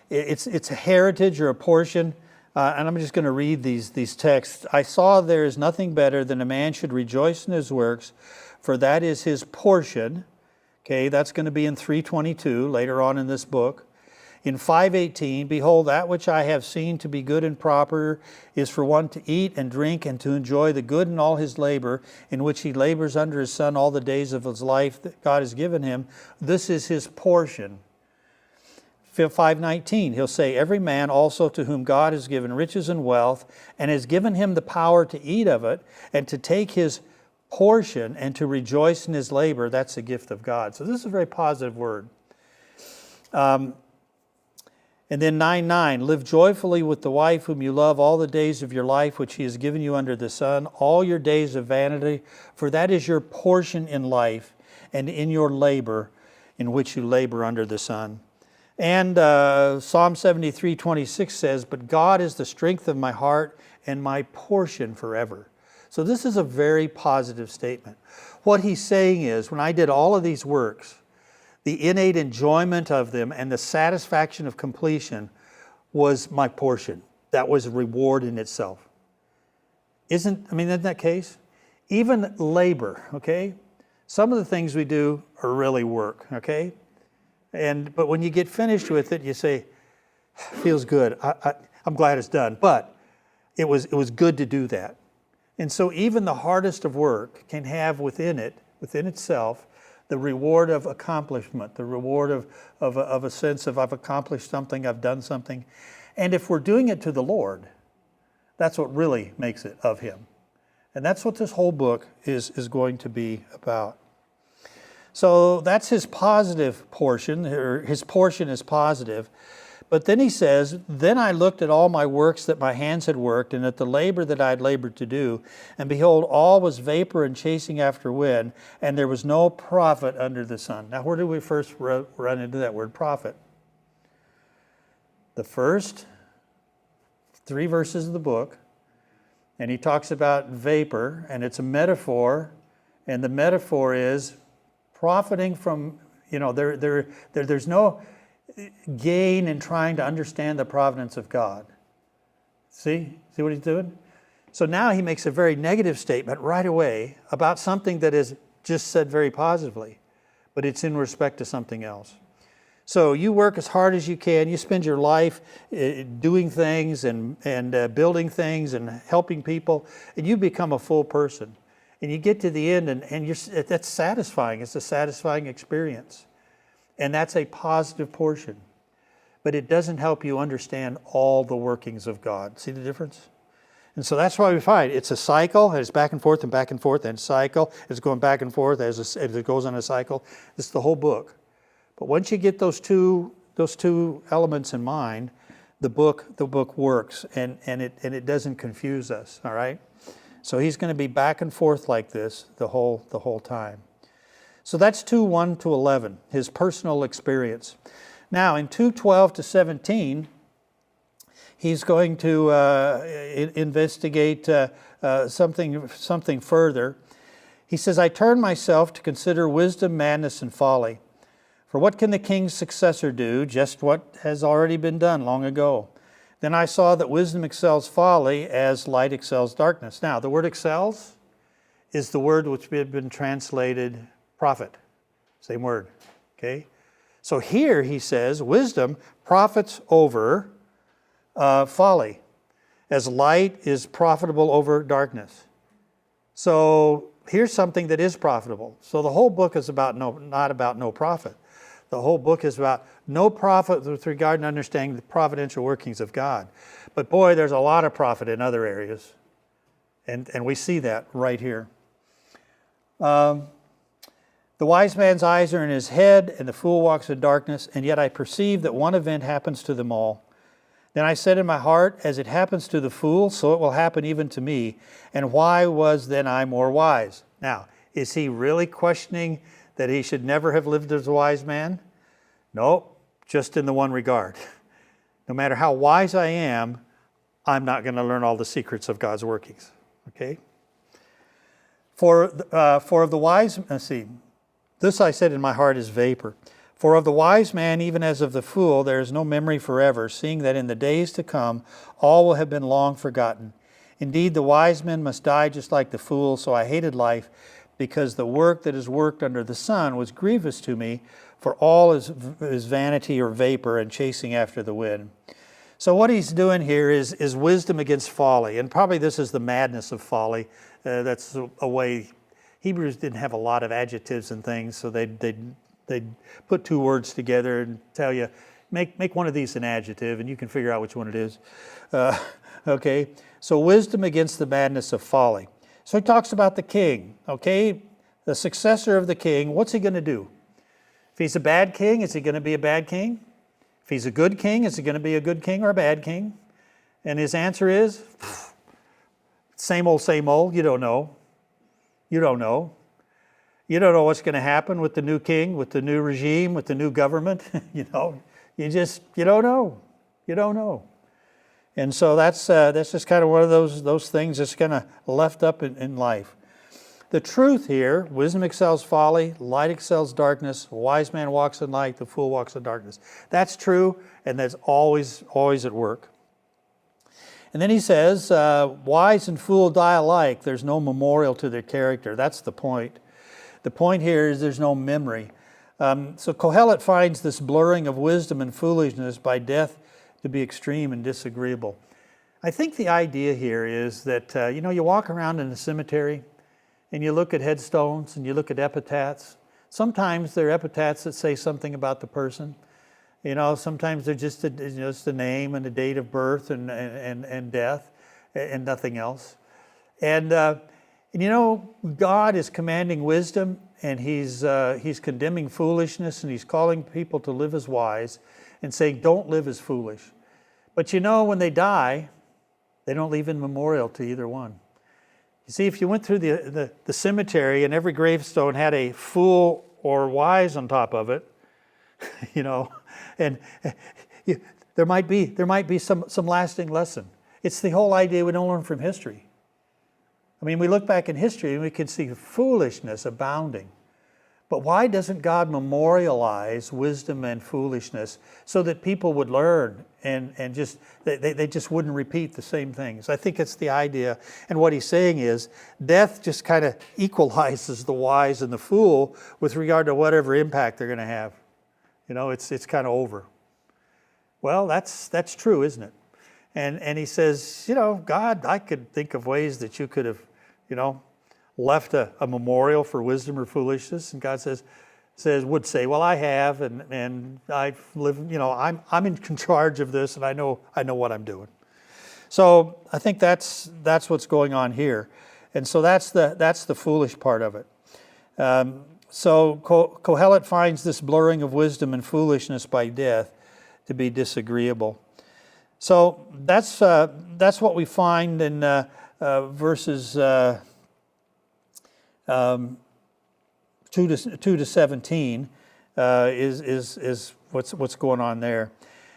It's a heritage or a portion. And I'm just going to read these texts. I saw there is nothing better than a man should rejoice in his works, for that is his portion. Okay, that's going to be in 3:22 later on in this book. In 5:18, behold, that which I have seen to be good and proper is for one to eat and drink and to enjoy the good in all his labor, in which he labors under his sun all the days of his life that God has given him. This is his portion. 5:19, he'll say, every man also to whom God has given riches and wealth, and has given him the power to eat of it, and to take his portion, and to rejoice in his labor, that's a gift of God. So this is a very positive word. And then 9:9, live joyfully with the wife whom you love all the days of your life, which he has given you under the sun, all your days of vanity, for that is your portion in life, and in your labor, in which you labor under the sun. And Psalm 73:26 says, but God is the strength of my heart and my portion forever. So this is a very positive statement. What he's saying is, when I did all of these works, the innate enjoyment of them and the satisfaction of completion was my portion. That was a reward in itself. Isn't that the case? Even labor, okay? Some of the things we do are really work, okay? But when you get finished with it, you say, feels good. I'm glad it's done. But it was good to do that. And so even the hardest of work can have within itself, the reward of accomplishment, the reward of a sense of I've accomplished something, I've done something. And if we're doing it to the Lord, that's what really makes it of Him. And that's what this whole book is going to be about. So that's his positive portion, or his portion is positive. But then he says, then I looked at all my works that my hands had worked, and at the labor that I had labored to do, and behold, all was vapor and chasing after wind, and there was no profit under the sun. Now, where do we first run into that word profit? The first 3 verses of the book, and he talks about vapor, and it's a metaphor, and the metaphor is profiting from, there's no gain in trying to understand the providence of God. See what he's doing? So now he makes a very negative statement right away about something that is just said very positively, but it's in respect to something else. So you work as hard as you can. You spend your life doing things and building things and helping people, and you become a full person. And you get to the end, and that's satisfying. It's a satisfying experience. And that's a positive portion. But it doesn't help you understand all the workings of God. See the difference? And so that's why we find it's a cycle. It's back and forth and back and forth, and cycle. It's going back and forth as it goes on a cycle. This is the whole book. But once you get those two elements in mind, the book works, and it doesn't confuse us. All right. So he's going to be back and forth like this the whole time. So that's 2:1 to 11, his personal experience. Now in 2:12 to 17, he's going to investigate something further. He says, I turn myself to consider wisdom, madness, and folly. For what can the king's successor do? Just what has already been done long ago. Then I saw that wisdom excels folly as light excels darkness. Now, the word excels is the word which had been translated profit. Same word, okay? So here he says, wisdom profits over folly, as light is profitable over darkness. So here's something that is profitable. So the whole book is not about no profit. The whole book is about no profit with regard to understanding the providential workings of God. But boy, there's a lot of profit in other areas. And we see that right here. The wise man's eyes are in his head, and the fool walks in darkness, and yet I perceive that one event happens to them all. Then I said in my heart, as it happens to the fool, so it will happen even to me. And why was then I more wise? Now, is he really questioning that he should never have lived as a wise man? No, just in the one regard. No matter how wise I am, I'm not going to learn all the secrets of God's workings. Okay? For of the wise, let's see, this I said in my heart is vapor. For of the wise man, even as of the fool, there is no memory forever, seeing that in the days to come all will have been long forgotten. Indeed, the wise man must die just like the fool, so I hated life, because the work that is worked under the sun was grievous to me, for all is vanity or vapor and chasing after the wind. So what he's doing here is wisdom against folly, and probably this is the madness of folly. That's a way. Hebrews didn't have a lot of adjectives and things, so they'd put two words together and tell you, make one of these an adjective, and you can figure out which one it is. Okay, so wisdom against the madness of folly. So he talks about the king, okay? The successor of the king, what's he going to do? If he's a bad king, is he going to be a bad king? If he's a good king, is he going to be a good king or a bad king? And his answer is, same old, you don't know. You don't know. You don't know what's going to happen with the new king, with the new regime, with the new government. You don't know. You don't know. And so that's just kind of one of those things that's kind of left up in life. The truth here, wisdom excels folly, light excels darkness, a wise man walks in light, the fool walks in darkness. That's true, and that's always at work. And then he says, wise and fool die alike. There's no memorial to their character. That's the point. The point here is there's no memory. So Kohelet finds this blurring of wisdom and foolishness by death to be extreme and disagreeable. I think the idea here is that, you walk around in the cemetery and you look at headstones and you look at epitaphs. Sometimes they're epitaphs that say something about the person. Sometimes they're just a name and a date of birth and death and nothing else. And God is commanding wisdom, and He's condemning foolishness, and He's calling people to live as wise and saying, don't live as foolish. But when they die, they don't leave in memorial to either one. You see, if you went through the cemetery and every gravestone had a fool or wise on top of it, and there might be some lasting lesson. It's the whole idea we don't learn from history. I mean, we look back in history and we can see foolishness abounding. But why doesn't God memorialize wisdom and foolishness so that people would learn and they just wouldn't repeat the same things? I think it's the idea. And what he's saying is death just kind of equalizes the wise and the fool with regard to whatever impact they're going to have. It's kind of over. Well, that's true, isn't it? And he says, God, I could think of ways that you could have, left a memorial for wisdom or foolishness. And God would say, well, I have, and I've lived, I'm in charge of this, and I know what I'm doing. So I think that's what's going on here. And so that's the foolish part of it. So Kohelet finds this blurring of wisdom and foolishness by death to be disagreeable. So that's what we find in verses 2 to 17 is what's going on there.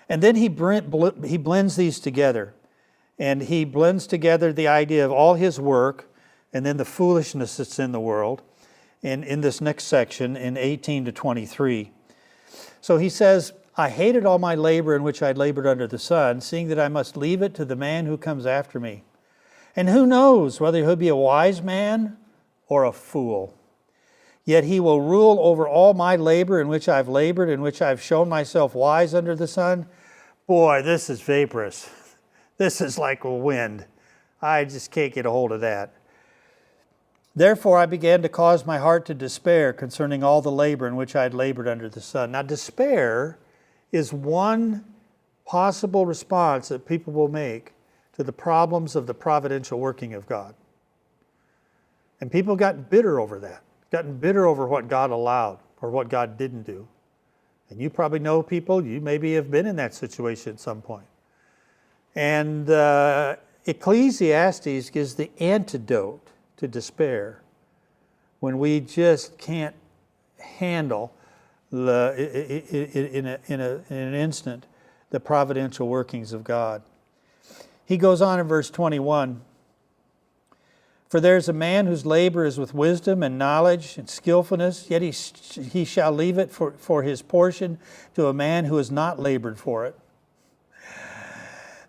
And then he blends these together. And he blends together the idea of all his work and then the foolishness that's in the world in this next section in 18 to 23. So he says, I hated all my labor in which I labored under the sun, seeing that I must leave it to the man who comes after me. And who knows whether he'll be a wise man or a fool. Yet he will rule over all my labor in which I've labored, in which I've shown myself wise under the sun. Boy, this is vaporous. This is like a wind. I just can't get a hold of that. Therefore I began to cause my heart to despair concerning all the labor in which I had labored under the sun. Now despair is one possible response that people will make to the problems of the providential working of God. And people got bitter over that. gotten bitter over what God allowed or what God didn't do. And you probably know people, you maybe have been in that situation at some point. And Ecclesiastes gives the antidote to despair when we just can't handle in an instant the providential workings of God. He goes on in verse 21, "For there is a man whose labor is with wisdom and knowledge and skillfulness, yet he shall leave it for his portion to a man who has not labored for it.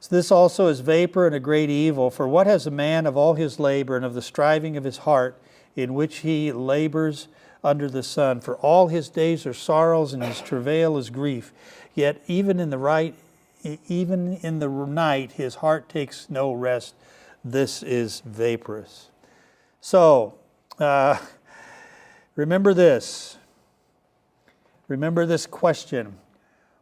So this also is vapor and a great evil. For what has a man of all his labor and of the striving of his heart, in which he labors under the sun? For all his days are sorrows, and his travail is grief. Yet even in the night his heart takes no rest. This is vaporous." So, remember this. Remember this question.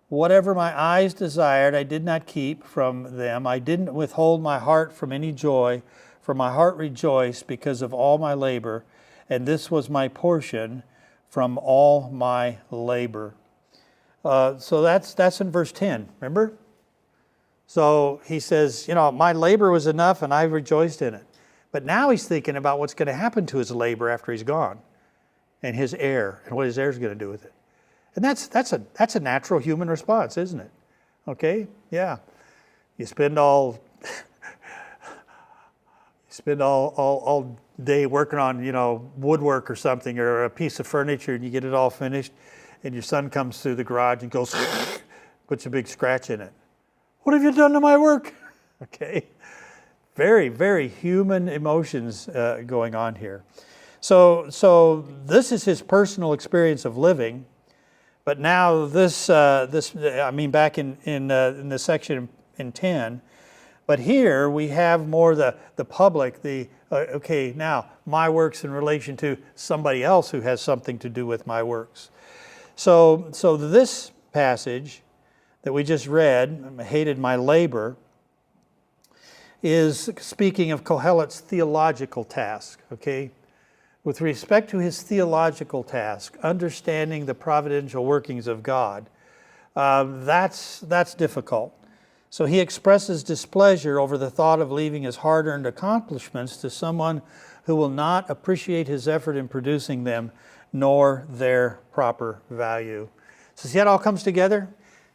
"Whatever my eyes desired, I did not keep from them. I didn't withhold my heart from any joy, for my heart rejoiced because of all my labor, and this was my portion from all my labor." So that's in verse 10, remember? So he says, my labor was enough and I rejoiced in it. But now he's thinking about what's going to happen to his labor after he's gone, and his heir, and what his heir is going to do with it. And that's a natural human response, isn't it? Okay? Yeah. You spend all day working on, woodwork or something, or a piece of furniture, and you get it all finished, and your son comes through the garage and goes, puts a big scratch in it. "What have you done to my work?" Okay? Very, very human emotions going on here. So this is his personal experience of living. But now back in the section in 10, but here we have more the public, now my works in relation to somebody else who has something to do with my works. So this passage that we just read, "hated my labor," is speaking of Kohelet's theological task, okay? With respect to his theological task, understanding the providential workings of God, that's difficult. So he expresses displeasure over the thought of leaving his hard-earned accomplishments to someone who will not appreciate his effort in producing them, nor their proper value. So see how it all comes together?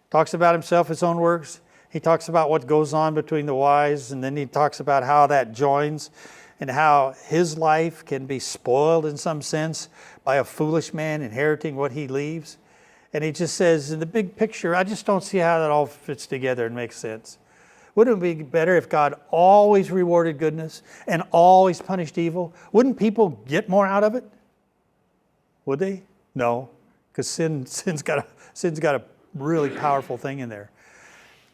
Talks about himself, his own works. He talks about what goes on between the wise, and then he talks about how that joins, and how his life can be spoiled in some sense by a foolish man inheriting what he leaves. And he just says, in the big picture, I just don't see how that all fits together and makes sense. Wouldn't it be better if God always rewarded goodness and always punished evil? Wouldn't people get more out of it? Would they? No, because sin's got a really powerful thing in there.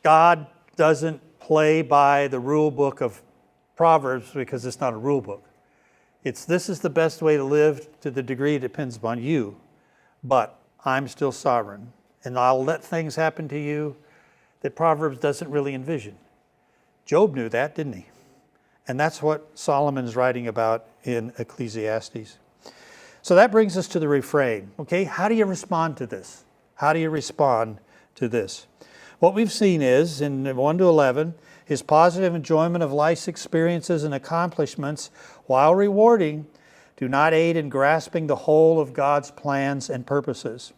God doesn't play by the rule book of Proverbs because it's not a rule book. This is the best way to live to the degree it depends upon you. But I'm still sovereign, and I'll let things happen to you that Proverbs doesn't really envision. Job knew that, didn't he? And that's what Solomon's writing about in Ecclesiastes. So that brings us to the refrain. Okay, how do you respond to this? How do you respond to this? What we've seen is, in 1 to 11, his positive enjoyment of life's experiences and accomplishments, while rewarding, do not aid in grasping the whole of God's plans and purposes.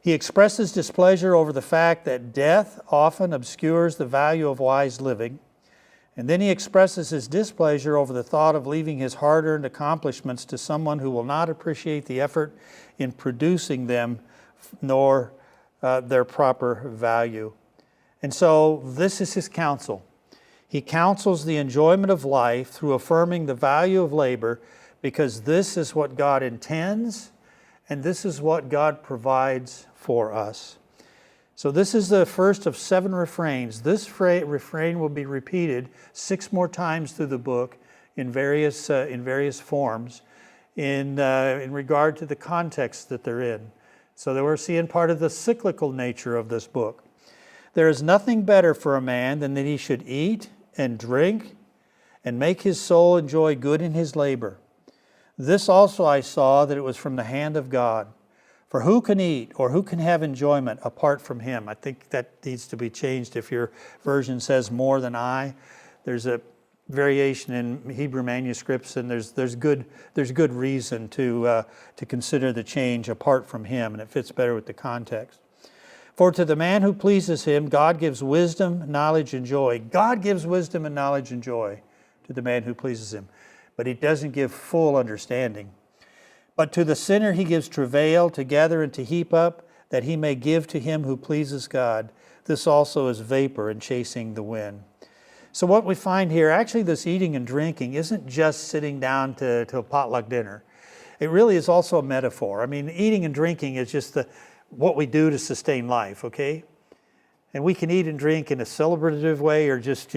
He expresses displeasure over the fact that death often obscures the value of wise living. And then he expresses his displeasure over the thought of leaving his hard-earned accomplishments to someone who will not appreciate the effort in producing them, nor their proper value. And so this is his counsel. He counsels the enjoyment of life through affirming the value of labor, because this is what God intends, and this is what God provides for us. So this is the first of 7 refrains. This refrain will be repeated 6 more times through the book in various forms in regard to the context that they're in. So that we're seeing part of the cyclical nature of this book. There is nothing better for a man than that he should eat and drink and make his soul enjoy good in his labor. This also I saw, that it was from the hand of God. For who can eat or who can have enjoyment apart from him? I think that needs to be changed. If your version says more than I, there's a variation in Hebrew manuscripts, and there's good reason to consider the change apart from him, and it fits better with the context. For to the man who pleases him, God gives wisdom, knowledge, and joy. God gives wisdom and knowledge and joy to the man who pleases him, but he doesn't give full understanding. But to the sinner he gives travail, to gather and to heap up, that he may give to him who pleases God. This also is vapor and chasing the wind. So what we find here, actually this eating and drinking isn't just sitting down to a potluck dinner. It really is also a metaphor. I mean, eating and drinking is just what we do to sustain life, okay? And we can eat and drink in a celebrative way, or just,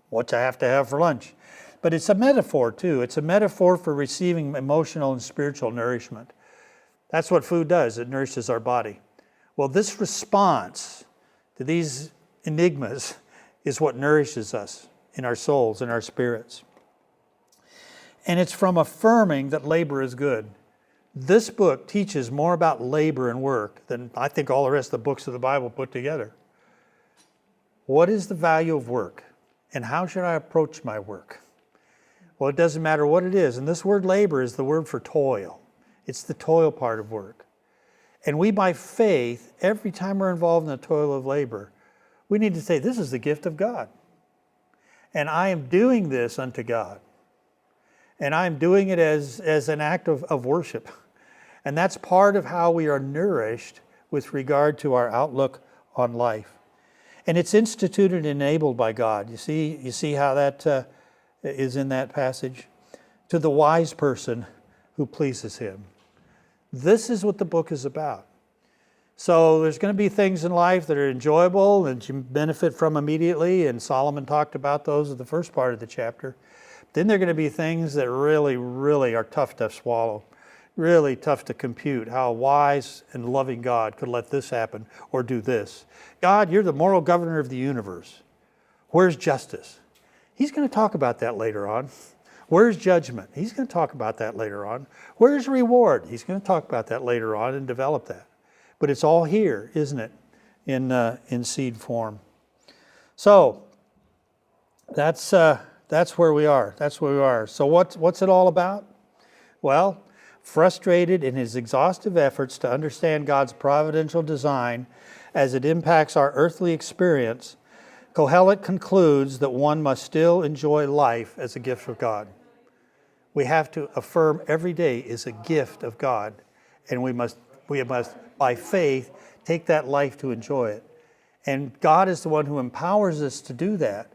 what I have to have for lunch. But it's a metaphor too. It's a metaphor for receiving emotional and spiritual nourishment. That's what food does. It nourishes our body. Well, this response to these enigmas is what nourishes us in our souls and our spirits. And it's from affirming that labor is good. This book teaches more about labor and work than I think all the rest of the books of the Bible put together. What is the value of work? And how should I approach my work? Well, it doesn't matter what it is. And this word labor is the word for toil. It's the toil part of work. And we, by faith, every time we're involved in the toil of labor, we need to say, this is the gift of God. And I am doing this unto God. And I'm doing it as an act of worship. And that's part of how we are nourished with regard to our outlook on life. And it's instituted and enabled by God. You see how that is in that passage? To the wise person who pleases him. This is what the book is about. So there's going to be things in life that are enjoyable and you benefit from immediately, and Solomon talked about those in the first part of the chapter. Then there are going to be things that really, really are tough to swallow, really tough to compute. How a wise and loving God could let this happen or do this. God, you're the moral governor of the universe. Where's justice? He's going to talk about that later on. Where's judgment? He's going to talk about that later on. Where's reward? He's going to talk about that later on and develop that. But it's all here, isn't it, in seed form. So that's where we are. That's where we are. So what's it all about? Well, frustrated in his exhaustive efforts to understand God's providential design as it impacts our earthly experience, Kohelet concludes that one must still enjoy life as a gift of God. We have to affirm every day is a gift of God, and we must, by faith, take that life to enjoy it. And God is the one who empowers us to do that,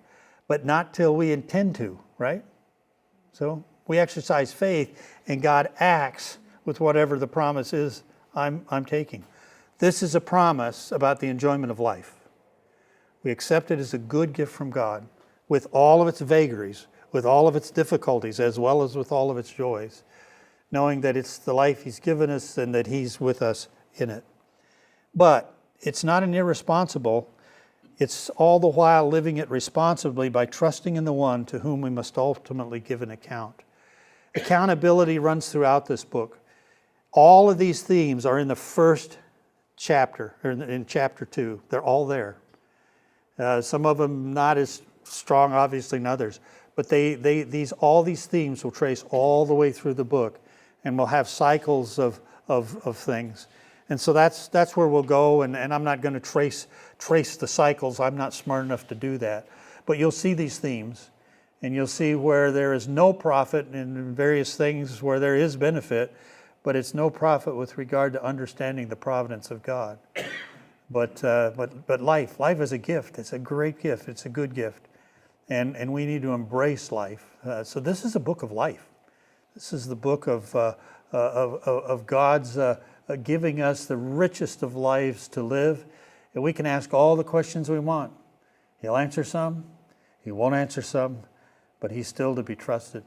but not till we intend to, right? So we exercise faith, and God acts with whatever the promise is I'm taking. This is a promise about the enjoyment of life. We accept it as a good gift from God, with all of its vagaries, with all of its difficulties, as well as with all of its joys, knowing that it's the life He's given us and that He's with us in it. But it's not an irresponsible. It's all the while living it responsibly by trusting in the one to whom we must ultimately give an account. Accountability runs throughout this book. All of these themes are in the first chapter, or in chapter 2. They're all there. Some of them not as strong, obviously, than others. But all these themes will trace all the way through the book, and we'll have cycles of things. And so that's where we'll go, and I'm not going to trace the cycles. I'm not smart enough to do that. But you'll see these themes, and you'll see where there is no profit in various things where there is benefit, but it's no profit with regard to understanding the providence of God. But life is a gift. It's a great gift. It's a good gift. And we need to embrace life. So this is a book of life. This is the book of God's giving us the richest of lives to live. And we can ask all the questions we want. He'll answer some. He won't answer some. But He's still to be trusted.